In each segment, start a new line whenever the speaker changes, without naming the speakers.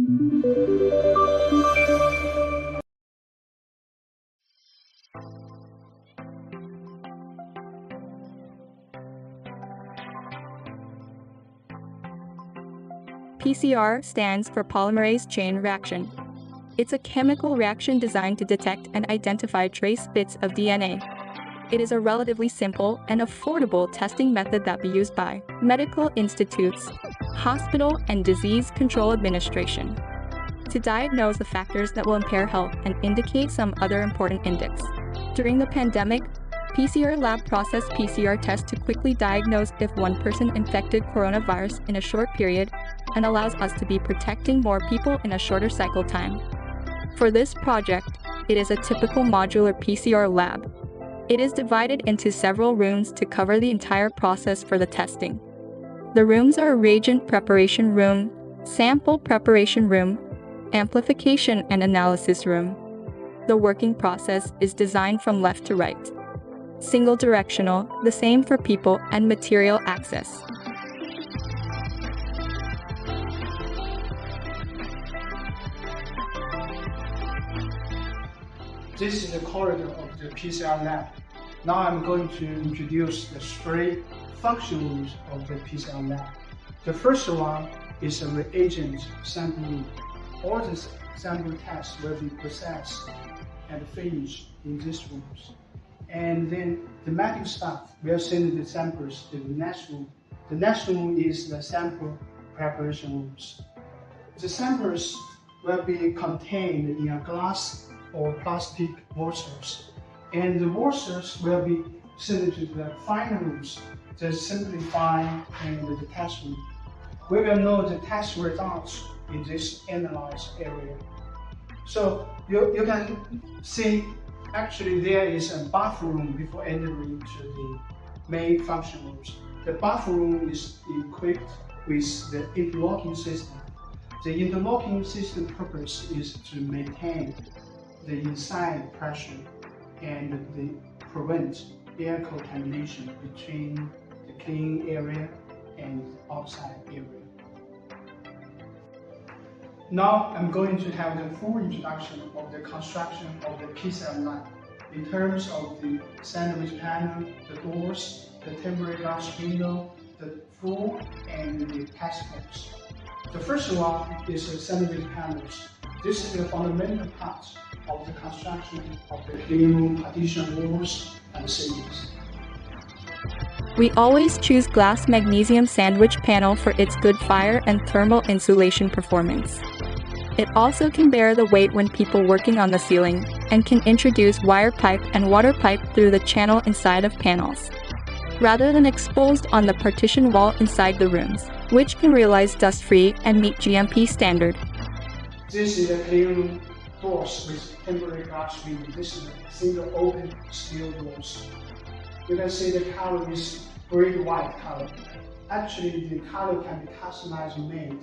PCR stands for polymerase chain reaction. It's a chemical reaction designed to detect and identify trace bits of DNA. It is a relatively simple and affordable testing method that be used by medical institutes, hospital, and disease control administration to diagnose the factors that will impair health and indicate some other important index. During the pandemic, PCR lab processed PCR tests to quickly diagnose if one person infected coronavirus in a short period and allows us to be protecting more people in a shorter cycle time. For this project, it is a typical modular PCR lab. It is divided into several rooms to cover the entire process for the testing. The rooms are reagent preparation room, sample preparation room, amplification and analysis room. The working process is designed from left to right. Single directional, the same for people and material access.
This is the corridor of the PCR lab. Now I'm going to introduce the three functions of the PCR lab. The first one is a reagent sample room. All the sample tests will be processed and finished in these rooms. And then the medical staff will send the samples to the next room. The next room is the sample preparation rooms. The samples will be contained in a glass or plastic washers, and the washers will be sent to the final rooms to simplify and the test room. We will know the test results in this analyzed area. So you can see actually there is a buffer room before entering to the main function rooms. The buffer room is equipped with the interlocking system. The interlocking system purpose is to maintain the inside pressure and prevent air contamination between the clean area and outside area. Now I'm going to have the full introduction of the construction of the PCR lab in terms of the sandwich panel, the doors, the temporary glass window, the floor, and the test box. The first one is the sandwich panels. This is the fundamental part of the construction of the clean room partition walls and ceilings.
We always choose glass magnesium sandwich panel for its good fire and thermal insulation performance. It also can bear the weight when people working on the ceiling and can introduce wire pipe and water pipe through the channel inside of panels, rather than exposed on the partition wall inside the rooms, which can realize dust-free and meet GMP standard.
This is the clean room doors with temporary glass window. This is a single open steel doors. You can see the color is gray-white color. Actually, the color can be customized made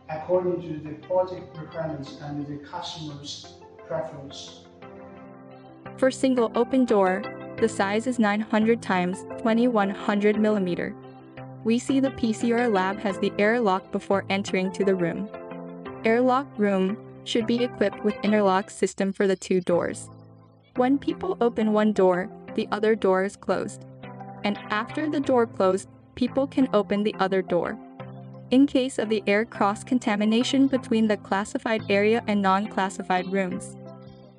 according to the project requirements and the customer's preference.
For single open door, the size is 900 times 2100 mm. We see the PCR lab has the airlock before entering to the room. Airlock room should be equipped with interlock system for the two doors. When people open one door, the other door is closed. And after the door closed, people can open the other door. In case of the air cross-contamination between the classified area and non-classified rooms.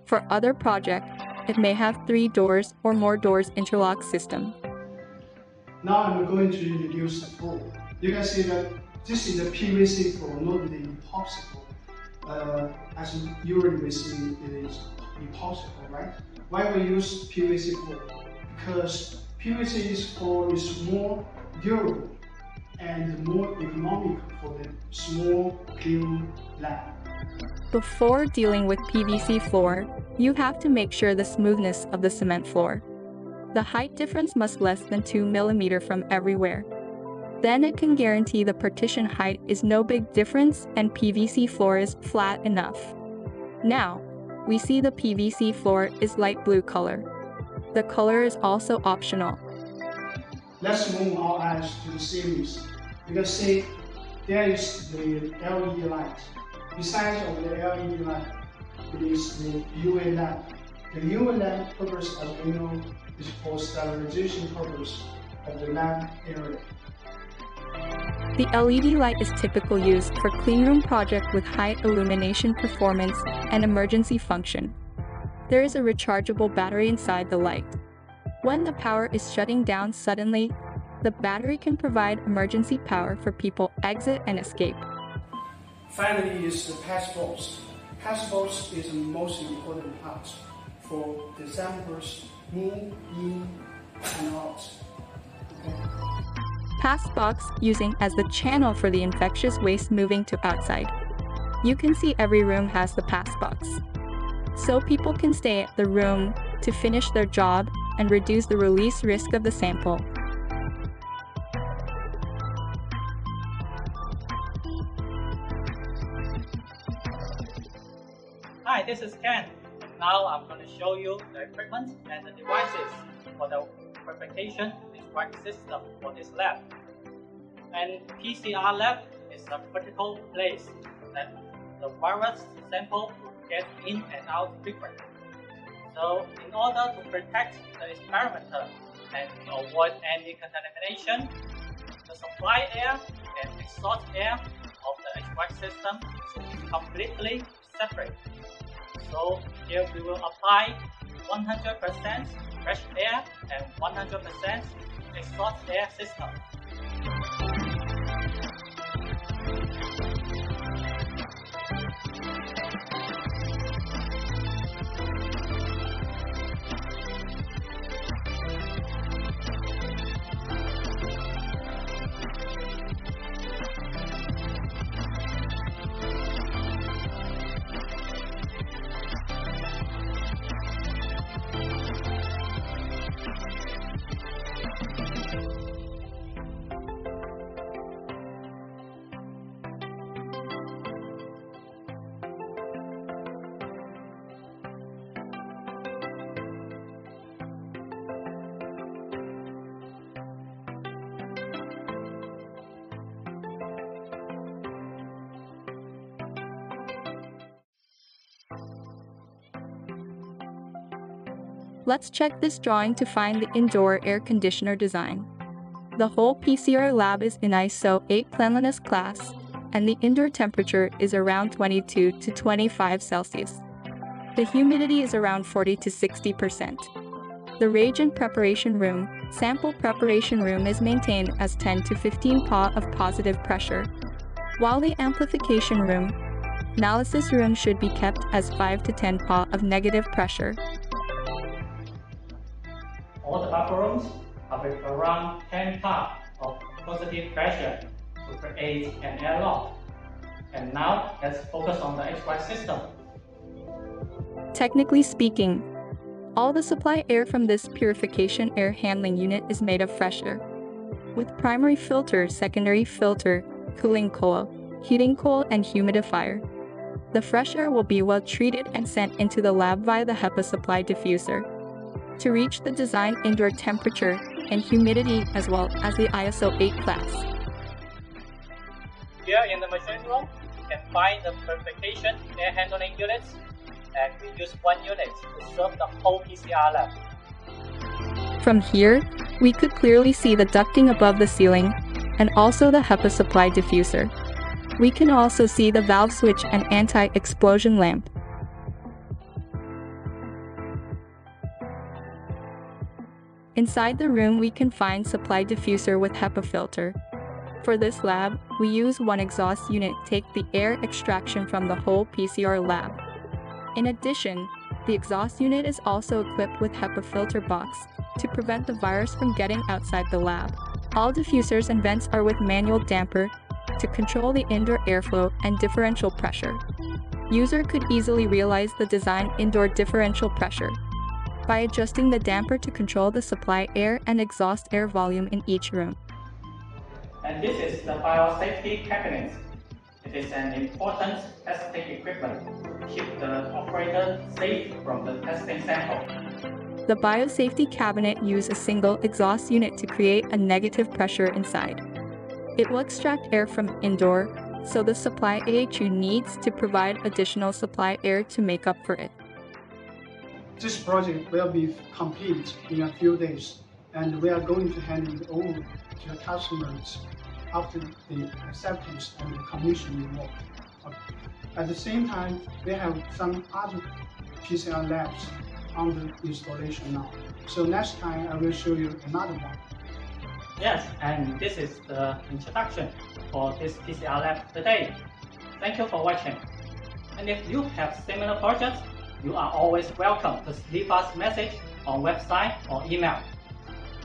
For other project, it may have 3 doors or more doors interlock system.
Now I'm going to introduce the floor. You can see that this is a PVC floor, not the epoxy floor. As usually we see it is epoxy floor, right? Why we use PVC floor? Because PVC floor is more durable and more economical for the small clean lab.
Before dealing with PVC floor, you have to make sure the smoothness of the cement floor. The height difference must less than 2 mm from everywhere. Then it can guarantee the partition height is no big difference and PVC floor is flat enough. Now, we see the PVC floor is light blue color. The color is also optional.
Let's move our eyes to the ceilings. You can see there is the LED light. Besides of the LED lamp, it is the UV lamp. The UV lamp purpose, as we know, is for sterilization purpose of the lamp area.
The LED light is typically used for cleanroom project with high illumination performance and emergency function. There is a rechargeable battery inside the light. When the power is shutting down suddenly, the battery can provide emergency power for people exit and escape.
Finally is the pass box. Pass box is the most important part for the samples move in and out. Okay.
Pass box using as the channel for the infectious waste moving to outside. You can see every room has the pass box. So people can stay at the room to finish their job and reduce the release risk of the sample.
Hi, this is Ken. Now I'm going to show you the equipment and the devices for the purification HVAC system for this lab. And PCR lab is a critical place that the virus sample gets in and out frequently. So in order to protect the experimenter and to avoid any contamination, the supply air and exhaust air of the HVAC system should be completely separate. So here we will apply 100% fresh air and 100% exhaust air system.
Let's check this drawing to find the indoor air conditioner design. The whole PCR lab is in ISO 8 cleanliness class, and the indoor temperature is around 22 to 25 Celsius. The humidity is around 40 to 60%. The reagent preparation room, sample preparation room is maintained as 10 to 15 Pa of positive pressure, while the amplification room, analysis room should be kept as 5 to 10 Pa of negative pressure.
All the buffer rooms are with around 10 Pa of positive pressure to create an airlock. And now let's focus on the HVAC system.
Technically speaking, all the supply air from this purification air handling unit is made of fresh air, with primary filter, secondary filter, cooling coil, heating coil, and humidifier. The fresh air will be well treated and sent into the lab via the HEPA supply diffuser to reach the designed indoor temperature and humidity as well as the ISO 8 class.
Here in the machine room, you can find the purification air handling units, and we use one unit to serve the whole PCR lab.
From here, we could clearly see the ducting above the ceiling and also the HEPA supply diffuser. We can also see the valve switch and anti-explosion lamp. Inside the room we can find supply diffuser with HEPA filter. For this lab, we use one exhaust unit to take the air extraction from the whole PCR lab. In addition, the exhaust unit is also equipped with HEPA filter box to prevent the virus from getting outside the lab. All diffusers and vents are with manual damper to control the indoor airflow and differential pressure. User could easily realize the design indoor differential pressure by adjusting the damper to control the supply air and exhaust air volume in each room.
And this is the biosafety cabinet. It is an important testing equipment to keep the operator safe from the testing sample.
The biosafety cabinet uses a single exhaust unit to create a negative pressure inside. It will extract air from indoor, so the supply AHU needs to provide additional supply air to make up for it.
This project will be complete in a few days, and we are going to hand it over to the customers after the acceptance and the commissioning work. At the same time, we have some other PCR labs under installation now. So next time I will show you another one.
Yes, and this is the introduction for this PCR lab today. Thank you for watching. And if you have similar projects, you are always welcome to leave us a message on website or email.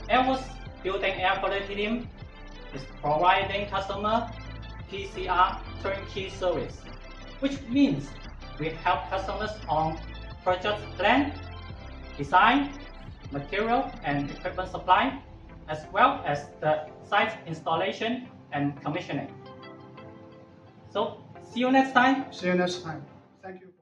Airwoods Building Air Quality Team is providing customer PCR turnkey service, which means we help customers on project plan, design, material and equipment supply, as well as the site installation and commissioning. So, see you next time.
See you next time. Thank you.